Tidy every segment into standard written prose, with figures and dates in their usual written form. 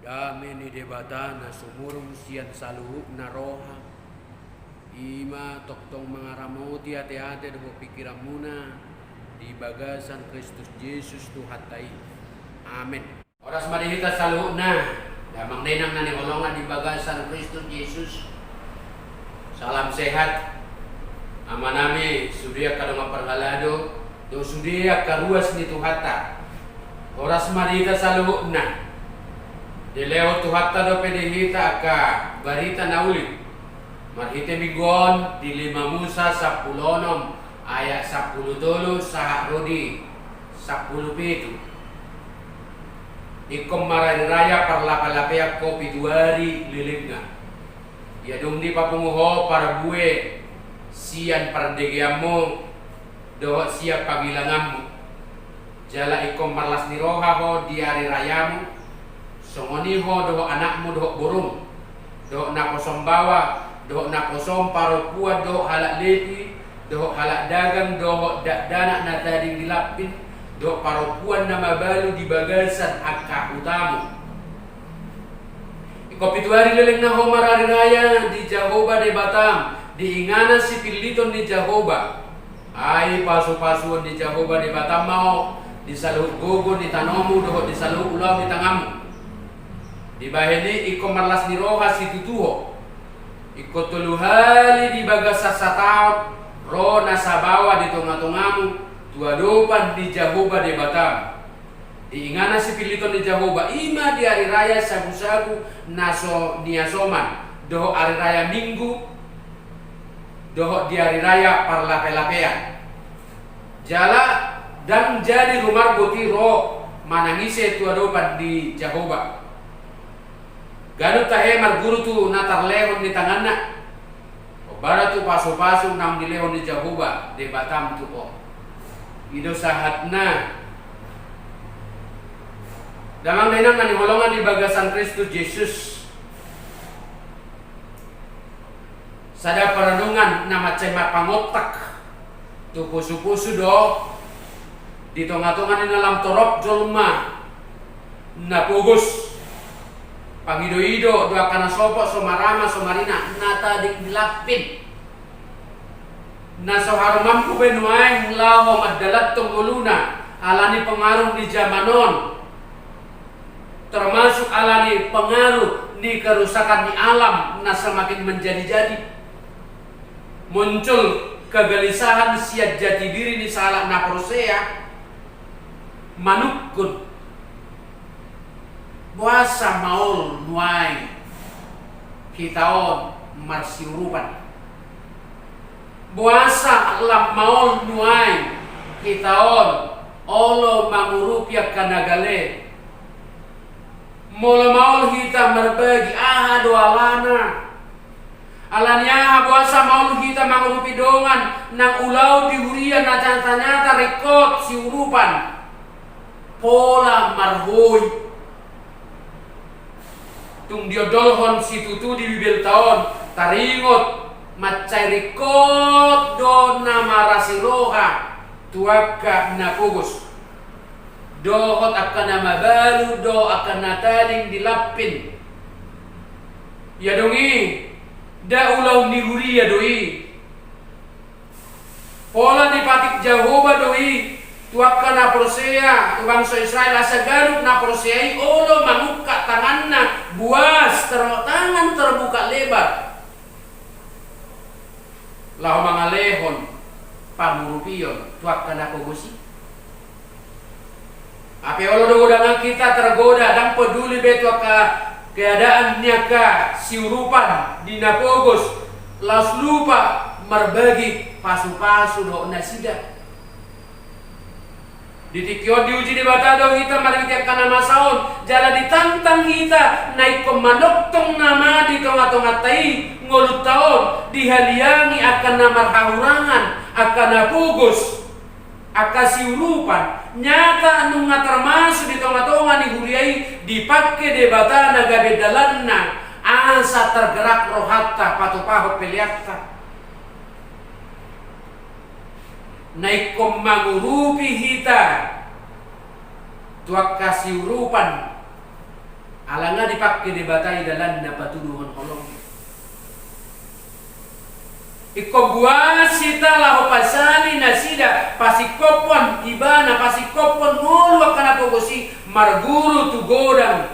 Dami ni debata na sumurong siyan sa luhuk na roha. Ima toktong mga ramoti ate-ate do pikiran muna di bagasan Kristus Yesus Tuhatay. Amen. Oras marihita sa luhuk na. Damang nenang na niolongan di bagasan Kristus Yesus. Salam sehat. Ama nami sudia kadang perhalado do sudia karuas ni Tuhata. Oras marihita sa luhuk na. Dileo Tuhata do pedihita ka barita na ulit. Marhite bigon di 5 Musa 10 ayat 10 sa Rodi 10 Ikom maray raya parlapalapea kopi duari lilingga. Ya dong di papunguho para bue sian pardegiamu doh siap panggilanganmu. Jala ikom marlas niroha ho di hari rayamu. Songoni ho doh anakmu doh burung. Doh nakosom bawa, doh nakosom paro kuat, doh halak lepi, doh halak dagang, doh dana na tading dilapin, doh paro kuat nama balu di bagasan akka utamu. Iko pituari leleng na ho marari raya di Jahoba de Batam, di ingana si piliton di Jahoba. Ai pasu-pasuan di Jahoba de Batam mau di saluh gogo di tanomu, doh di saluh ulau di tangamu. Di baheni iko marlas ni roha si tutuho. Iko tuluhali di bagasa sataut ro nasabawa di tonga-tongamu tuadopan di Jahoba de Batam. Di ingana si piliton di Jahoba ima di hari raya sagu-sagu naso niasoman doho hari raya minggu doho di hari raya parlape-lapean. Jala dan jadi rumah boti ro manangise tuadopan di Jahoba. Ganut tahe marguru tu natar lehon di tanganna. Obara tu paso-paso nam di lehon di Jahoba di Batam tu po. Ido sahatna. Damang nenang nani holongan di bagasan Kristus Yesus. Sada perenungan nama cemat pangotak. Tu pusu-pusu do. Di tonga-tonga ni dalam torop jolma. Na pugus. Pangido-ido doa kana sopo somarama somarina nata dik dilapin. Na soharo mampu benuaing laho madalat tungguluna alani pengaruh di zamanon. Termasuk alani pengaruh di kerusakan di alam na semakin menjadi-jadi. Muncul kegelisahan siat jati diri di salah na prosea manukun puasa maul nuai kitaon marsiurupan. Puasa lam maul nuai kitaon olo mangurupiak kanagale. Molo maul kita berbagi aha doalana. Alanya puasa maul kita mangurupi dongan nang ulau dihurian na nyata rekod siurupan. Pola marhoi tung diodolhon si tutu di bibel taon taringot macai rikot do nama rasiroha tuaka napugus dohot akan nama balu do akan nataling dilapin ya dongi da ulau nihuri ya doi pola dipatik Jahoba doi tuaka na prosea bangsa Israel asa garuk na proseai olo manguka tanganna buas tangan terbuka lebar lahu mangalehon pamurupion tuaka na pogosi ape olo dogodangan kita tergoda dan peduli betuaka keadaannya ka siurupan di napogos las lupa merbagi pasu-pasu do nasida. Ditikyo diuji di batado kita mari tiap kana masaon jala ditantang kita naik komanoktong nama di tonga-tonga tai ngolut taon dihaliangi akan nama haurangan akan napugos akasiurupan nyata anu termasuk di tonga-tonga ni huriai dipake de batana gabe dalanna asa tergerak rohatta patupaho peliatta naik mangurupi hita tuak kasiurupan Alanga dipakai di batai dalan na patuduhon kolong. Iko buasita laho pasali nasida pasikopon ibana pasikopon mulu kana pogosi marguru tu godang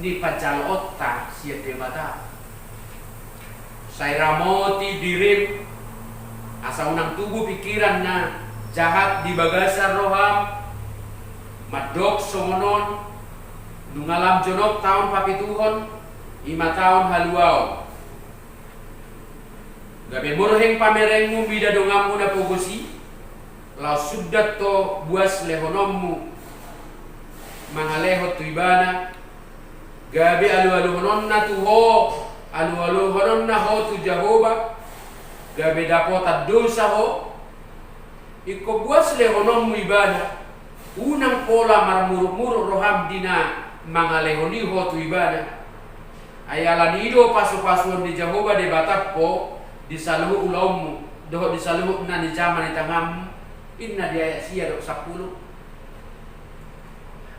ni pacal otak siya de bata. Saya ramoti dirim asa unang tubuh pikiran na jahat di bagasan roham madok songonon nungalam jonok tahun papituhon 5 tahun haluau gabe murheng pamerengmu bidadongamu na pogosi lau sudat to buas lehonommu mangalehot tu ibana gabe alu-aluhonon na tuho alu-aluhonon na ho tu Jahoba gabe dapotat dosa ho iko buas lehonommu ibana unang pola marmuru-muru roham dina mangalehoni ho tu ibada ayala nido pasu-pasuan di Jahoba de batappo di saluhu ulaumu doh di saluhu na di zaman di tangam inna di ayat sia dok 10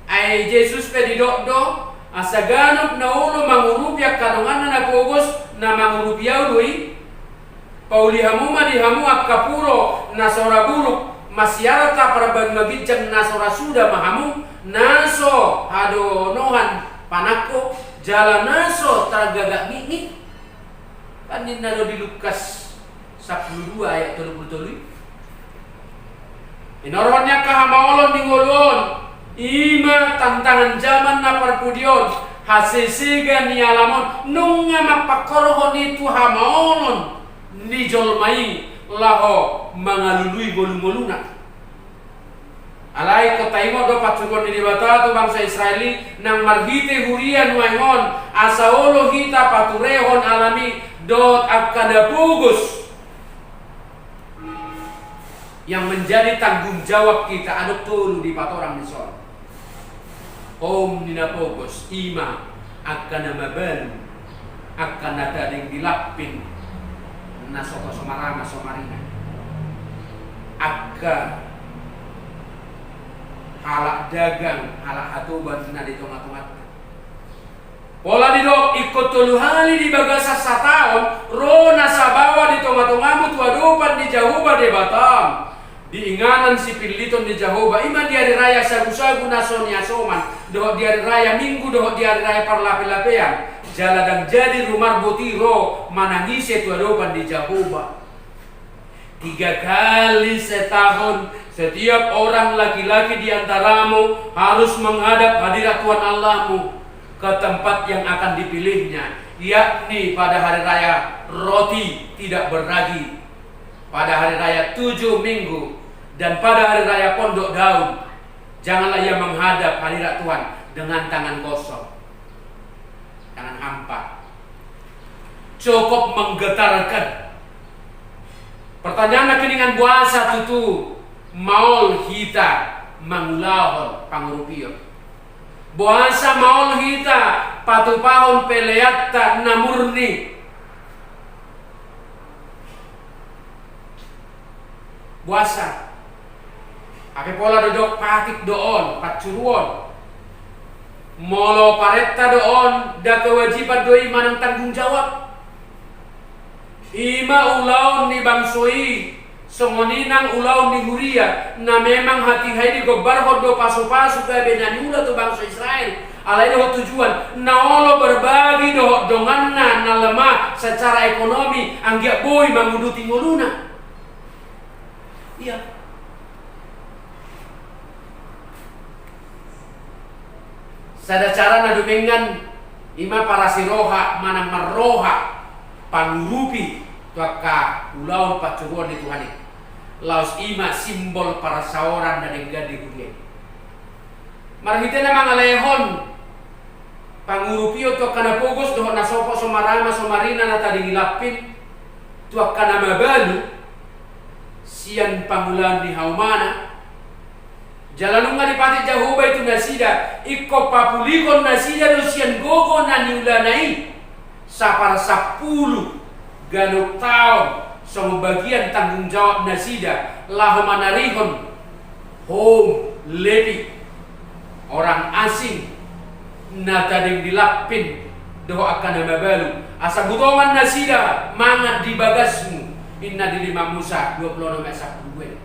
ay Jesus pe di dok asaganop na ulo mangurupya kanongan na pogos na mangurupyaului pauli hamuma di hamu akapuro na sora buruk masyarata para bagmagijang na sora suda mahamu naso hado nohan panako jalan naso tergagak ngik panin nado di Lukas 12 ayat 33 inoronnya kahamaolon di ngolon ima tantangan zaman na parpudion hasesiga ni alamon nunga mapakorohon itu hamaolon ni jolmai laho mangalului golung-goluna alai ko taimo do pacungon di bata tu bangsa Israeli nang marhite hurian waingon asaolo hita paturehon alami dot akada pugus yang menjadi tanggung jawab kita aduk tulu di patorang di sol om nina pugus ima akana mabalu akana tading dilapin nasoko somarama somarina akka halak dagang, halak hatuban na di tungat-tungat. Pola di dok ikut tulu hali di bagasa sataon, ro nasabawa di tungat-tungamu tuadupan di Jahoba de Batam. Diinganan si Piliton di Jahoba, ima di hari raya sagu-sagu nasoni asoman, doh di hari raya minggu, doh di hari raya parlape-lapean. Jaladang jadi rumah botiro manangisi tuadupan di Jahoba. 3 kali setahun setiap orang laki-laki di antaramu harus menghadap hadirat Tuhan Allahmu ke tempat yang akan dipilihnya, yakni pada hari raya roti tidak beragi, pada hari raya 7 minggu, dan pada hari raya pondok daun. Janganlah ia menghadap hadirat Tuhan dengan tangan kosong, tangan hampa. Cukup menggetarkan. Pertanyaan dengan buasa tutu maul hita mangulahon pangrupiyo. Buasa maul hita patupahon peleatta namurni. Buasa. Ape pola dodok patik doon, patcuruon. Molo paretta doon, da kewajiban doi manang tanggung jawab. Ima ulaun ni bangsoi songoninang ulaun ni huria na memang hati hai di gobar hodo pasu-pasu ka benanyula tu bangsa Israel alai do tujuan na olo berbagi do donganna na lemah secara ekonomi anggia boy manguduti nguluna. Iya. Sada cara na dumengan ima para siroha manang marroha pangurupi tuaka ulaun pacuruan di Tuhan. Laos ima simbol para saoran dan enggan di dunia. Marhite na mga lehon pangurupi tuaka na pugos doon na sopo somarama somarina na tading ilapin tuaka na mabalu siyan pangulan di haumana. Jalanung nga di pati Jahoba itu nasida iko papulikon nasida do siyan gogo na niulanai sa para 10 ganok taon sa bagian tanggung jawab nasida lahu manarihon home lepi orang asing na tading dilapin doho akan mabalu asa butongan nasida mangat di bagasmu inna di 5 Musa 26 ayat 10.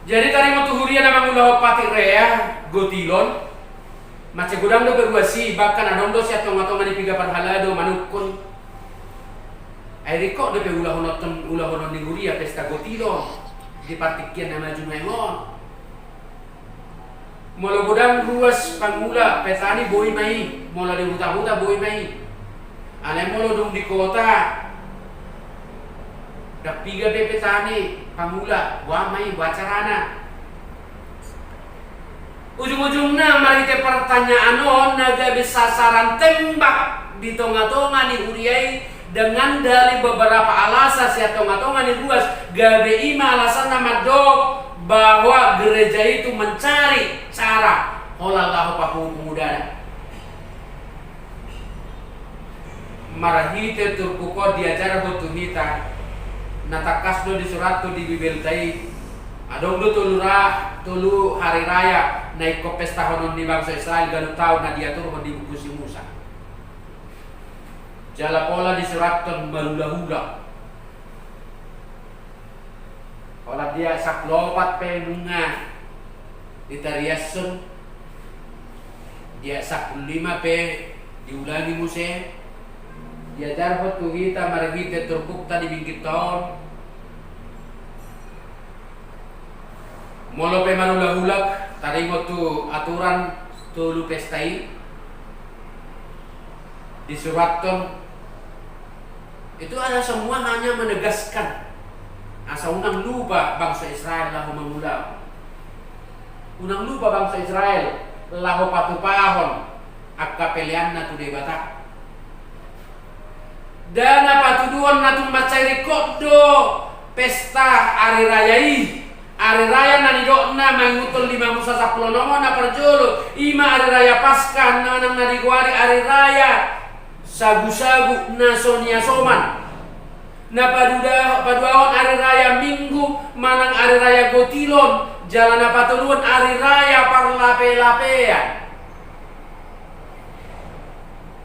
Jadi tadi mo tuhurian namang ulah pati rea gotilon mace gudang do beruasi bahkan adong do siya tonga-tonga ni piga parhalado manukun ay riko do be ulah honon ni huria pesta gotilon di partikian nama jumengon molo gudang ruas pangula petani boi mai molo di huta-huta boi mai ale molo dong di kota dak piga be petani pangula buah mai buah carana ujung-ujungnya mari kita pertanyaan naga bisa sasaran tembak di tonga-tonga ni huriai dengan dari beberapa alasan si tonga-tonga ni ruas gabe ima alasan nama dok bahwa gereja itu mencari cara holallahu paku pemudana marahite turkuko diajar hotu hita natakasdo di surat tu di bibeltai adong do tulu hari raya naik ko pesta honon di bangsa Israel ganu tau na diatur di buku si Musa jala pola di surat ton balula-hula olah dia sak lopat penunga ditariasun dia sak 5 pe diulangi muse dia jarhot tu kita margite turkuk tadi bingkit tahun molo pe manula-hulak tadi tu aturan tulu pestai di surat ton itu ada semua hanya menegaskan asa unang lupa bangsa Israel lahu mengulang unang lupa bangsa Israel lahu patupahon akka pelean na tu debata dan apa tuduhan na tu macai kodo pesta hari raya nani dokna mangutul 5 Musa 10 nomo na perjolo ima hari raya Paskah nanang nariguari hari raya sagu-sagu na sonia soman na paduahon hari raya Minggu manang hari raya Gotilon jalan apa tuluan hari raya parlape-lapean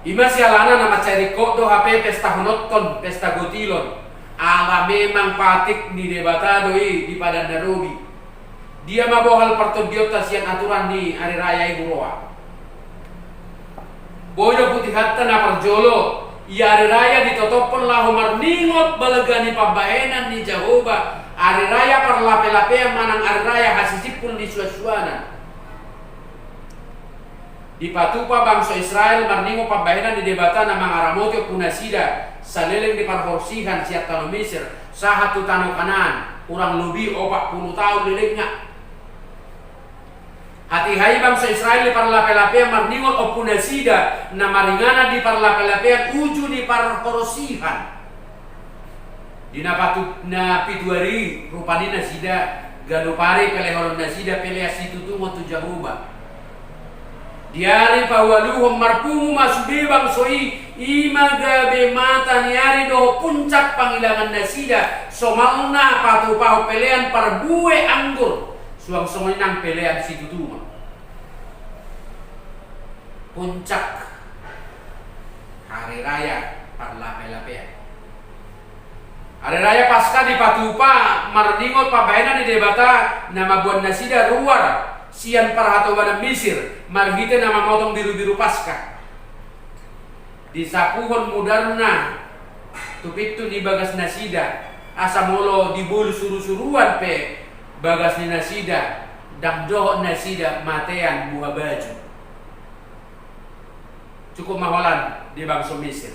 ima sialana nama cari kodo HP pesta honoton pesta Gotilon ala memang patik di debata doi di Padan Darobi dia mabohal pertobiota sian aturan di hari raya Ibu Roa boyo putih hatta na perjolo ya hari raya ditotopon lahu marningot balegani pambahenan ni Jehovah hari raya parlape-lape manang hari raya hasisipul di suasuana di patupa bangsa Israel marningot pambahenan di debata na mangaramotyo punasida saleleng di parhorsihan siat tano Mesir sahatu tano kanan kurang lebih 40 tahun lelengnya hati-hai bangsa Israel di parlape-lapean marningot opunasida na maringana di parlape-lapean uju di parhorsihan di napatu na pituari rupani nasida ganupari pelehon nasida pelea situ tumo tu Jehovah diari pawaluhum marpumu masubi bangsoi ima gabe mata niari doho puncak panghilangan nasida somalna patu paho pelean parbue anggur suang somenang pelean situ tumo puncak hari raya parlape-lapean hari raya Paskah di patupa marningot pabahenan di debata nama buan nasida ruar sian parhatobana Mesir margite nama motong biru-biru Paskah di sapuhon mudarna tupitu di bagas nasida asamolo di bulu suru-suruan pe bagas ni nasida damdoh nasida matean buah baju cukup maholan di bangsa Mesir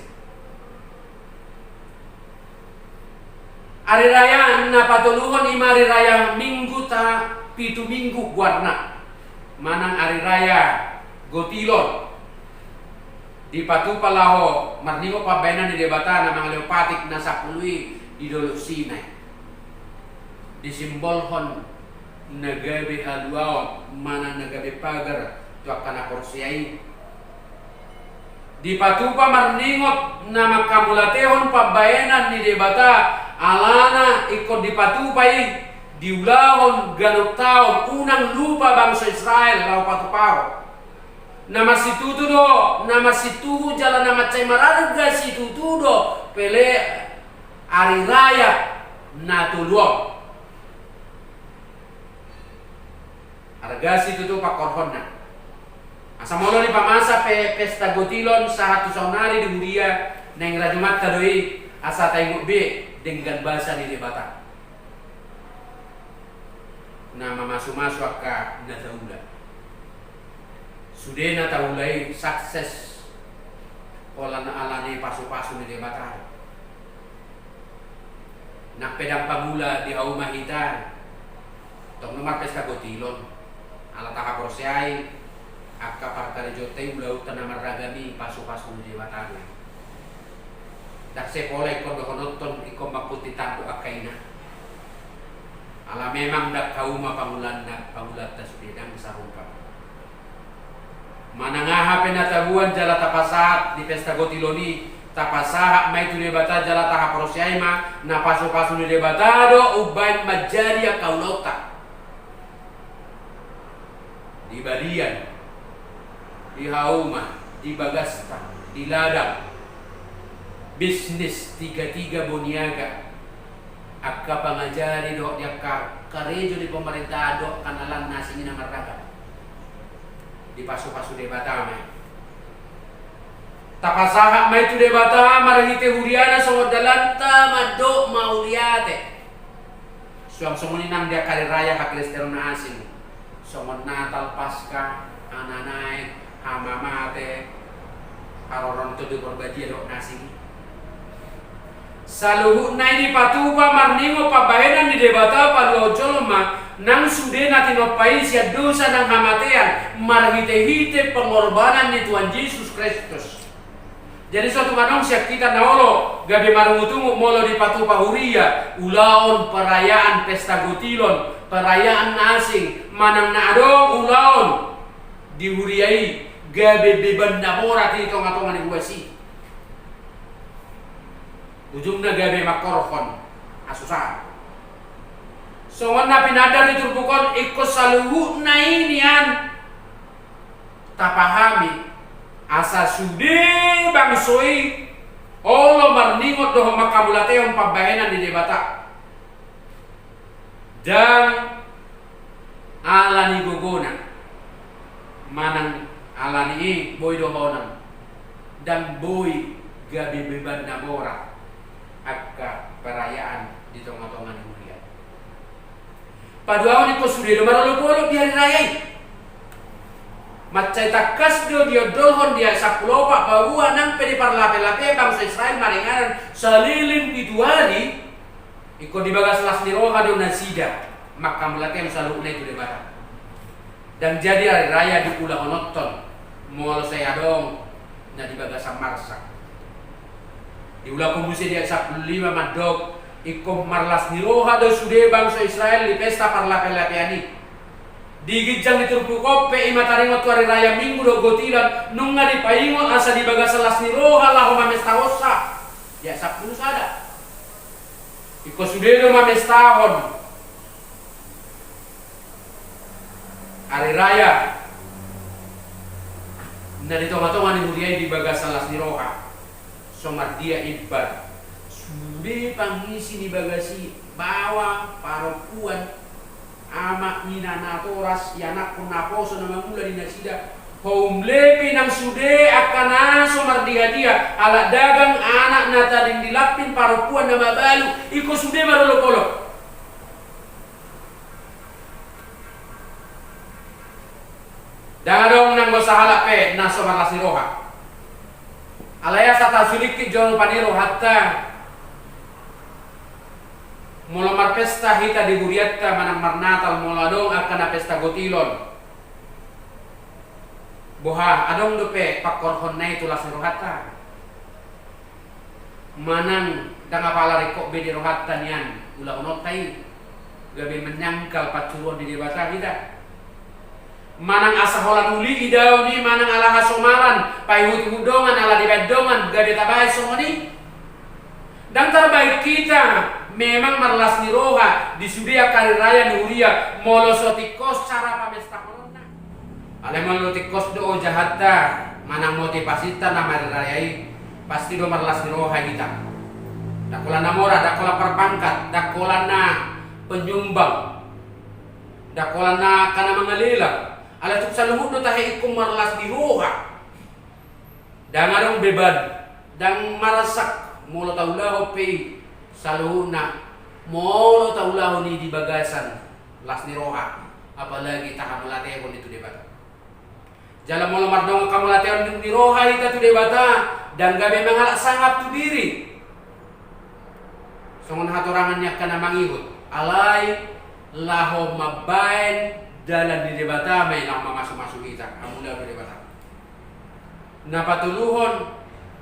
hari raya na patuluhon ima hari raya Minggu ta pitu minggu warna manang hari raya Gotilon di patupa laho marningo pabenan di debata na mga leopatik na sapului di dolo Sinai disimbolhon nagabe haluaw manang nagabe pagar tuak kana porsiai di patupa marningot na magkamulatehon pabayanan ni debata alana ikot di patupai diulahon ganok taon unang lupa bangsa Israel lau patupao. Nama situhu jalan nama cai mararga situtudo pele ari raya natuluang. Arga situtu pakorhonna. Asamolo ni pamasa pesta gotilon sahatu saunari di Huria neng rajumat tadoi asa tengok be dengan bahasa di debata. Nama masuk-masuk ka nataula. Sudah nataulai sukses pola na alani pasu-pasu di debata. Nak pedang pamula di hauma hita. Tong nomor pesta gotilon. Ala taha porsiai akka parkare jote ulau tanamar ragami pasu-pasu di debata. Dak sepoleh ko dohonoton iko maputi tanto akaina. Ala memang dak kauma pangulanda pangulat tasbidang sarumpa. Manangaha penatabuan jala tapasat di pesta gotiloni tapasaha mai tu debata jala taha prosiaima na pasu-pasu di debatado ubain majadi akaulota. Di Balian, di Hauma, di Bagasta, di Ladang. Bisnis tiga-tiga boniaga akka pangajari do dia karejo di pemerintah do kanalan nasi ina maraga di pasu-pasu debata mai tapasaha mai tu debata marahite huriana songod dalanta mado mauliate suang somoni nang dia kali raya hak listerna asing songod Natal Pasca ananae hamamate haroron tu di berbagi do nasi saluhu nai patupa marningo pabahenan di debata palojolma nang sude natino paisia dosa nang hamatean marhite-hite pengorbanan ni Tuhan Yesus Kristus. Jadi suatu manong siap kita naolo gabe marungutungu molo di patupa huria ulaon perayaan pesta gotilon perayaan asing manang naadong ulaon di huriai gabe beban namora ti tonga-tonga ni buasi. Ujungnya gabe makorhon asusah. Songon na pinadar diturbukon ikut saluhu na inian tapahami asa sude bangsoi olo marningot doho makabulateon pabahenan di debata dan alani gogona manang alani boy dohonan dan boy gabi beban namora akka perayaan di tengah-tengah dunia. Paduawan iko sudah marolo-polo biar rayai. Macai takas dia dolhon dia sapulopa bahwa nang pedi parlape-lape bangsa Israel maringaran salilin pituari iko dibagas las niroha do nasida maka melatihan selalu itu debata. Dan jadi hari raya di Pulau Onoton molo saya dong na dibagas marsa. Di ulah kumbusi dia 15 madog ikom marlas niroha do sude bangsa Israel di pesta parlape-lapeani digijang diturpukop pe imataringot wari raya minggu do gotilan nunga di paingot asa di bagas las niroha lah mamestahosa ya 10 sada iko sude do mamestahon hari raya na di tonga-tonga ni huriai di bagas las niroha somar dia ibar sude pangisi di bagasi bawang paropuan amak mina natoras yanak pun naposo nama mula di nasida homlepi nang sude akana somar dia ala dagang anak nata ding dilapin paropuan nama balu iko sude marolo polo dangadong nang gosahala pe na somar lasiroha alaya sata sulikit jolo paniro hatta mula mar pesta hita di Guriatta manang marnatal mula dong akan pesta gotilon boha adong dope pakorhon na itu lasiro hatta manang dangapala rekok be di rohatta nian ulah unotai gabe menyangkal pacuron di debata kita manang asaholan uli idaw ni manang ala hasomalan payhut hudongan ala dibedongan gade tabay somoni dan terbaik kita memang marlas ni roha di sudia kari raya ni uria molosotikos cara pamesta corona. Ale molotikos do jahatta manang motivasita na marirayai pasti do marlas ni roha kita. Dakola na mora, dakola perpangkat, dakola na penyumbang, dakola na kana mangalila. Ala tuk salumud do tahe ikum marlas ni roha. Dangarong beban, dang marasak molo taulahu pe saluhuna molo taulahu ni di bagasan las ni roha, apalagi takamulateon itu debata. Jala molo mardong kamulateon ni roha ita tu debata dan gabe mangalak sangap tu diri. Songon hatorangannya kana mangihut alai laho mabain dalam di debata may nak masuk kita amula di debata. Na patuluhon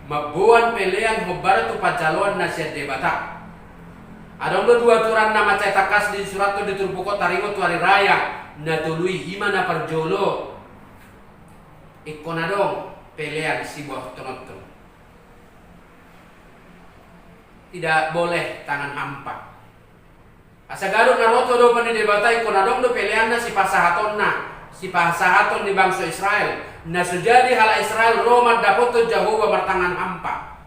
mabuan pelean hobar tu pacaluan nasihat debata. Adong do dua turan nama cetakas di surat tu diturpuko taringo tu hari raya na tului himana parjolo ikon adong pelean si buah tonotong. Tidak boleh tangan hampa. Asa garut naroto do pani debata ikon adong do pelean na si pasahaton di bangsa Israel. Na sejadi hala Israel Roma dapoto Jehovah bertangan hampa.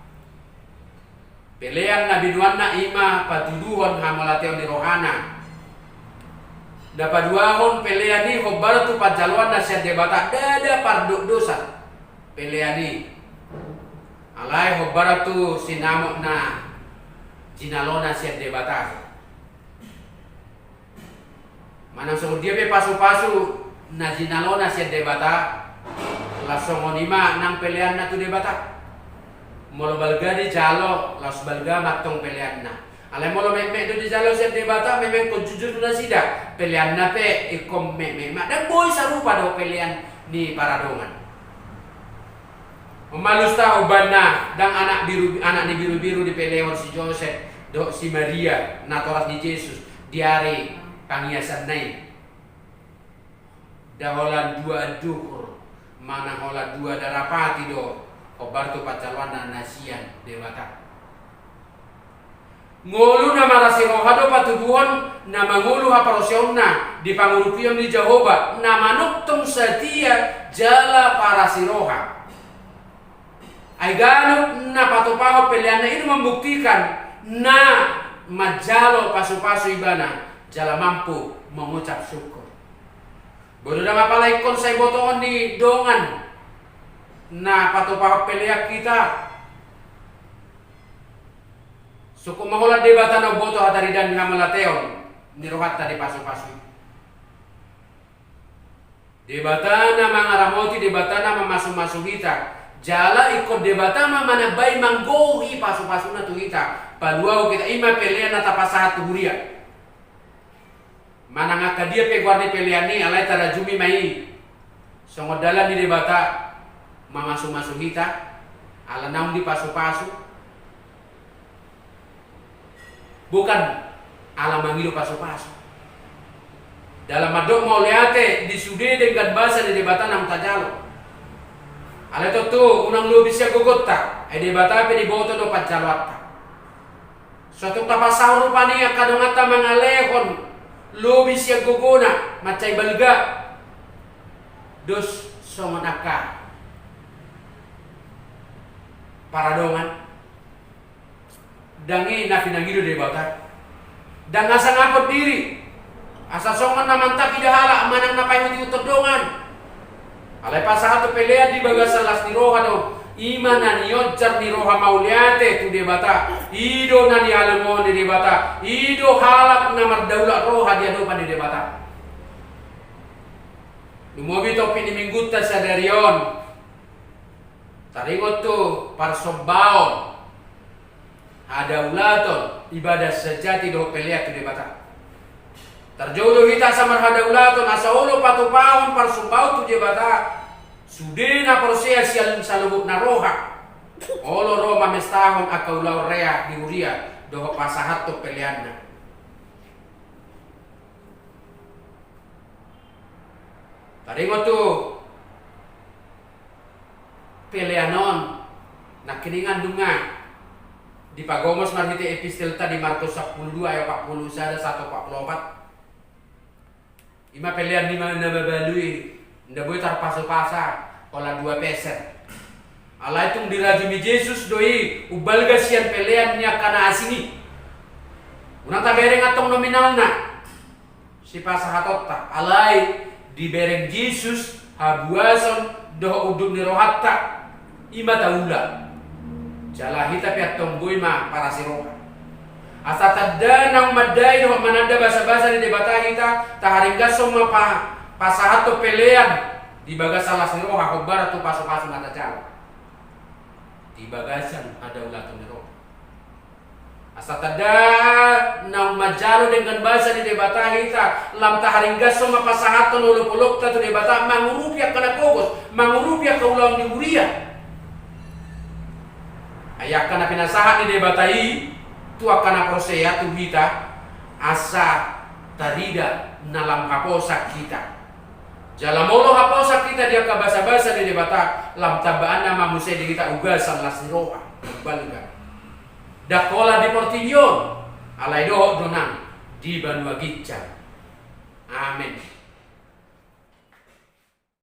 Pelean Nabi Nuanna ima patuduhon hamalateon di rohana. Dapaduahon pelean ni hobar tu pajaluan nasihat debata dada parduk dosa. Pelean ni alai hobar tu sinamok na jinalona nasihat debata. Manang sungguh dia pe pasu-pasu na jinalona nasihat debata. Langsung onima nang pelean na tu debata. Molo balga di jalo, las balga matong pelean na. Ale molo mek do di jalo set debata memang ko jujur na sida. Pelean na pe ikom mek dan boy sarupa do pelean ni paradongan. Memalus tahu bana dang anak ni biru-biru di peleon si Joseph do si Maria natoras di Yesus diare pangiasan nai. Daholan dua duhur mana hola dua darapati do obar tu pacaluan nasian dewata ngulu nama rasi rohado patuduhon nama ngulu haparosionna di pangurupion di Jehovah nama nuktung setia jala para siroha ay ganut na patupaho peleana ini membuktikan na majalo pasu-pasu ibana jala mampu mengucap syukur. Bodoh dah apalai kon saya botoon di dongan na patupaho peleak kita. Suku mahola debata na boto hatari dan hamalateon ni rohatta di pasu-pasu. Debata na mangaramoti debata na mamasu-masu kita. Jala ikut debata ma mana bay manggohi pasu-pasu na tu kita. Paluau kita ima pelea na tapasahat tuhuria. Mana ngaka dia pe guardi pelean ni alai tarajumi mai. Songo dalam di debata mamasu-masu kita. Ala naung di pasu-pasu. Bukan ala mangilu pasu-pasu. Dalam madok mau leate di sude dengan bahasa di debata nam tajalo. Ala itu tu unang lu bisa gogota. Ai debata pe di boto do pajaloatta. Suatu tapasau rupani akadongata mangalehon. Lobi siya guguna macay balga dos songonaka paradongan dangi na pinangido de bata dan asa ngapot diri asa songon naman tak idahala manang napay uti utodongan alay pasahato pelea di bagasa las ni roha do ima na niyodjar ni roha mauliate tu de bata ido na ni alamon de bata ido halak na mardaula roha dia do pan de bata lumobi to pinimingguta sa darion taringot tu parsobbaon ada ulaton ibadah sejati do pelea tu de bata terjodoh kita sama hada ulaton asa ulo patupahon parsobbao tu de bata sudena proses yang salubuk na roha olo Roma mestahon akaulau rea di uria doho pasahat to peleanna taringo tu peleanon na kiningan dunga Di pagomos marhiti epistel tadi Markus 12 ayat 40 sada 144. Ima pelean ni mana babalui, nda boleh terpasa-pasa olah 2 peser. Alai tung dirajumi Yesus doi ubal gasian pelean ni akana asini. Unang bereng atong nominalna. Si pasahatotta alai di bereng Yesus habuason doh udum ni rohatta ima taula. Jalahita piat tonggoy ma para siroka. Asa tadda nang madai doh manada basa-basa di debata kita taharinggaso ma pasahato pelean di bagas salah siroka kobar tu paso-paso mata jala. Di bagasan ada ulatun nero. Asa tada nang majalo dengan bahasa di debata kita lam taharinggas sama pasahaton uluk-uluk tatu debata mangurupia kana kogos mangurupia ka ulang di uria. Ayak kana pinasahan di debatai tu akan prosea tu kita asa tarida nalam haposa kita. Jalamolo haposa kita dia ka basa-basa di debata lam tabaan nama musai di kita ugasan lasiroa balga. Dakola di Portillo alai doho donang di Banua Gicca. Amin.